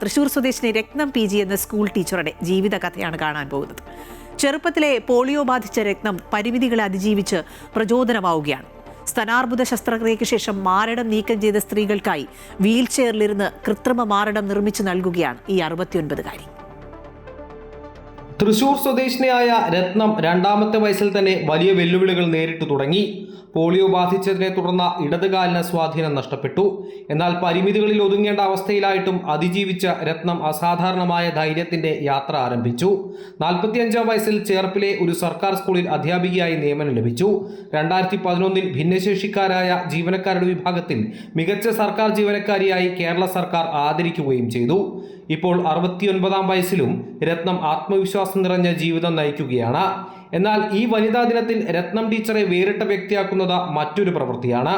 തൃശൂർ സ്വദേശിനി രത്നം PG എന്ന സ്കൂൾ ടീച്ചറുടെ ജീവിതകഥയാണ് കാണാൻ പോകുന്നത്. ചെറുപ്പത്തിലെ പോളിയോ ബാധിച്ച രത്നം പരിമിതികളെ അതിജീവിച്ച് പ്രചോദനമാവുകയാണ്. സ്തനാർബുദ ശസ്ത്രക്രിയയ്ക്ക് ശേഷം മാരടം നീക്കം ചെയ്ത സ്ത്രീകൾക്കായി വീൽചെയറിലിരുന്ന് കൃത്രിമ മാരടം നിർമ്മിച്ചു നൽകുകയാണ് ഈ 69-കാരി. തൃശൂർ സ്വദേശിനിയായ രത്നം രണ്ടാമത്തെ വയസ്സിൽ തന്നെ വലിയ വെല്ലുവിളികൾ നേരിട്ടു തുടങ്ങി. പോളിയോ ബാധിച്ചതിനെ തുടർന്ന് ഇടതുകാലിന് സ്വാധീനം നഷ്ടപ്പെട്ടു. എന്നാൽ പരിമിതികളിൽ ഒതുങ്ങേണ്ട അവസ്ഥയിലായിട്ടും അതിജീവിച്ച രത്നം അസാധാരണമായ ധൈര്യത്തിന്റെ യാത്ര ആരംഭിച്ചു. 45-ാം വയസ്സിൽ ചേർപ്പിലെ ഒരു സർക്കാർ സ്കൂളിൽ അധ്യാപികയായി നിയമനം ലഭിച്ചു. 2011-ൽ ഭിന്നശേഷിക്കാരായ ജീവനക്കാരുടെ വിഭാഗത്തിൽ മികച്ച സർക്കാർ ജീവനക്കാരിയായി കേരള സർക്കാർ ആദരിക്കുകയും ചെയ്തു. ഇപ്പോൾ 69-ാം വയസ്സിലും രത്നം ആത്മവിശ്വാസം നിറഞ്ഞ ജീവിതം നയിക്കുകയാണ്. എന്നാൽ ഈ വനിതാ ദിനത്തിൽ രത്നം ടീച്ചറെ വേറിട്ട വ്യക്തിയാക്കുന്നത് മറ്റൊരു പ്രവൃത്തിയാണ്.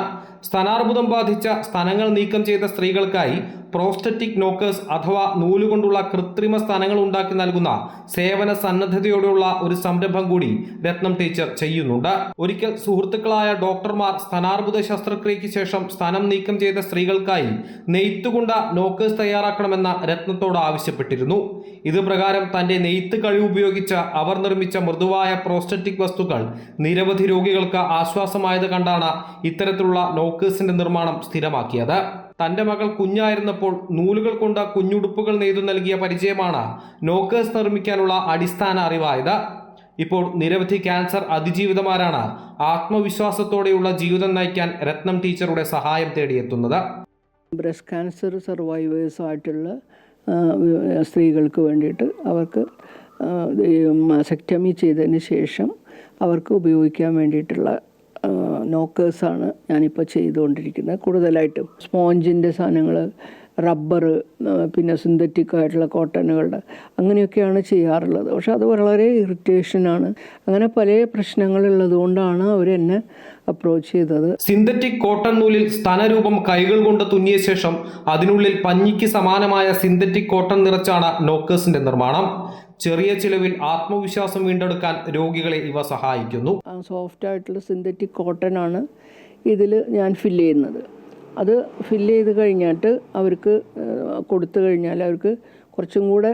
സ്തനാർബുദം ബാധിച്ച സ്തനങ്ങൾ നീക്കം ചെയ്ത സ്ത്രീകൾക്കായി പ്രോസ്റ്ററ്റിക് നോക്കേഴ്സ് അഥവാ നൂലുകൊണ്ടുള്ള കൃത്രിമ സ്തനങ്ങൾ ഉണ്ടാക്കി നൽകുന്ന സേവന സന്നദ്ധതയോടെയുള്ള ഒരു സംരംഭം കൂടി രത്നം ടീച്ചർ ചെയ്യുന്നുണ്ട്. ഒരിക്കൽ സുഹൃത്തുക്കളായ ഡോക്ടർമാർ സ്തനാർബുദ ശസ്ത്രക്രിയയ്ക്ക് ശേഷം സ്തനം നീക്കം ചെയ്ത സ്ത്രീകൾക്കായി നെയ്ത്തുകൊണ്ട നോക്കേഴ്സ് തയ്യാറാക്കണമെന്ന രത്നത്തോട് ആവശ്യപ്പെട്ടിരുന്നു. ഇത് പ്രകാരം തന്റെ നെയ്ത്ത് കഴിവ് ഉപയോഗിച്ച് അവർ നിർമ്മിച്ച മൃദുവായ പ്രോസ്റ്ററ്റിക് വസ്തുക്കൾ നിരവധി രോഗികൾക്ക് ആശ്വാസമായത് കണ്ടാണ് ഇത്തരത്തിലുള്ള നോക്കേഴ്സിന്റെ നിർമ്മാണം സ്ഥിരമാക്കിയത്. തന്റെ മകൾ കുഞ്ഞായിരുന്നപ്പോൾ നൂലുകൾ കൊണ്ട് കുഞ്ഞുടുപ്പുകൾ നെയ്തു നൽകിയ പരിചയമാണ് നോക്കേഴ്സ് നിർമ്മിക്കാനുള്ള അടിസ്ഥാന അറിവായത്. ഇപ്പോൾ നിരവധി ക്യാൻസർ അതിജീവിതമാരാണ് ആത്മവിശ്വാസത്തോടെയുള്ള ജീവിതം നയിക്കാൻ രത്നം ടീച്ചറുടെ സഹായം തേടിയെത്തുന്നത്. ബ്രസ്റ്റ് ക്യാൻസർ സർവൈവേഴ്സ് ആയിട്ടുള്ള സ്ത്രീകൾക്ക് വേണ്ടിയിട്ട് അവർക്ക് മസ്റ്റക്ടമി ചെയ്തതിന് ശേഷം അവർക്ക് ഉപയോഗിക്കാൻ വേണ്ടിയിട്ടുള്ള നോക്കേഴ്സാണ് ഞാനിപ്പോൾ ചെയ്തുകൊണ്ടിരിക്കുന്നത്. കൂടുതലായിട്ടും സ്പോഞ്ചിൻ്റെ സാധനങ്ങൾ, റബ്ബർ, പിന്നെ സിന്തറ്റിക് ആയിട്ടുള്ള കോട്ടനുകളുടെ അങ്ങനെയൊക്കെയാണ് ചെയ്യാറുള്ളത്. പക്ഷെ അത് വളരെ ഇറിറ്റേഷനാണ്. അങ്ങനെ പല പ്രശ്നങ്ങളുള്ളത് കൊണ്ടാണ് അവരെന്നെ അപ്രോച്ച് ചെയ്തത്. സിന്തറ്റിക് കോട്ടൺ നൂലിൽ സ്തനരൂപം കൈകൾ കൊണ്ട് തുന്നിയ ശേഷം അതിനുള്ളിൽ പഞ്ഞിക്ക് സമാനമായ സിന്തറ്റിക് കോട്ടൺ നിറച്ചാണ് നോക്കേഴ്സിന്റെ നിർമ്മാണം. ചെറിയ ചിലവിൽ ആത്മവിശ്വാസം വീണ്ടെടുക്കാൻ രോഗികളെ ഇവ സഹായിക്കുന്നു. സോഫ്റ്റ് ആയിട്ടുള്ള സിന്തറ്റിക് കോട്ടൺ ആണ് ഇതിൽ ഞാൻ ഫില്ല് ചെയ്യുന്നത്. അത് ഫില്ല് ചെയ്ത് കഴിഞ്ഞിട്ട് അവർക്ക് കൊടുത്തു കഴിഞ്ഞാൽ അവർക്ക് കുറച്ചും കൂടെ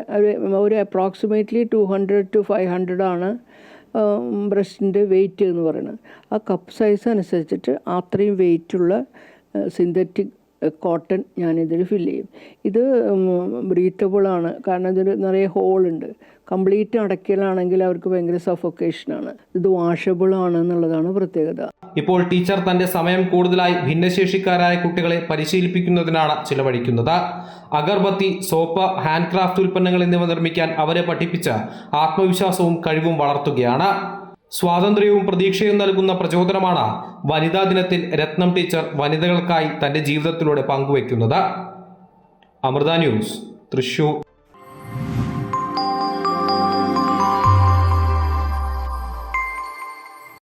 ഒരു അപ്രോക്സിമേറ്റ്ലി 200 to 500 ആണ് ബ്രസ്റ്റിൻ്റെ വെയിറ്റ് എന്ന് പറയുന്നത്. ആ കപ്പ് സൈസ് അനുസരിച്ചിട്ട് അത്രയും വെയിറ്റുള്ള സിന്തറ്റിക് കോട്ടൺ ഞാനിതിൽ ഫില്ല് ചെയ്യും. ഇത് ബ്രീത്തബിളാണ്, കാരണം ഇതിൽ നിറയെ ഹോളുണ്ട്. കംപ്ലീറ്റ് അടയ്ക്കലാണെങ്കിൽ അവർക്ക് ഭയങ്കര സഫോക്കേഷനാണ്. ഇത് വാഷബിളാണ് എന്നുള്ളതാണ് പ്രത്യേകത. ഇപ്പോൾ ടീച്ചർ തന്റെ സമയം കൂടുതലായി ഭിന്നശേഷിക്കാരായ കുട്ടികളെ പരിശീലിപ്പിക്കുന്നതിനാണ് ചിലവഴിക്കുന്നത്. അഗർബത്തി, സോപ്പ്, ഹാൻഡ് ക്രാഫ്റ്റ് ഉൽപ്പന്നങ്ങൾ എന്നിവ നിർമ്മിക്കാൻ അവരെ പഠിപ്പിച്ച് ആത്മവിശ്വാസവും കഴിവും വളർത്തുകയാണ്. സ്വാതന്ത്ര്യവും പ്രതീക്ഷയും നൽകുന്ന പ്രചോദനമാണ് വനിതാ ദിനത്തിൽ രത്നം ടീച്ചർ വനിതകൾക്കായി തന്റെ ജീവിതത്തിലൂടെ പങ്കുവയ്ക്കുന്നത്. അമൃത ന്യൂസ്, തൃശൂർ.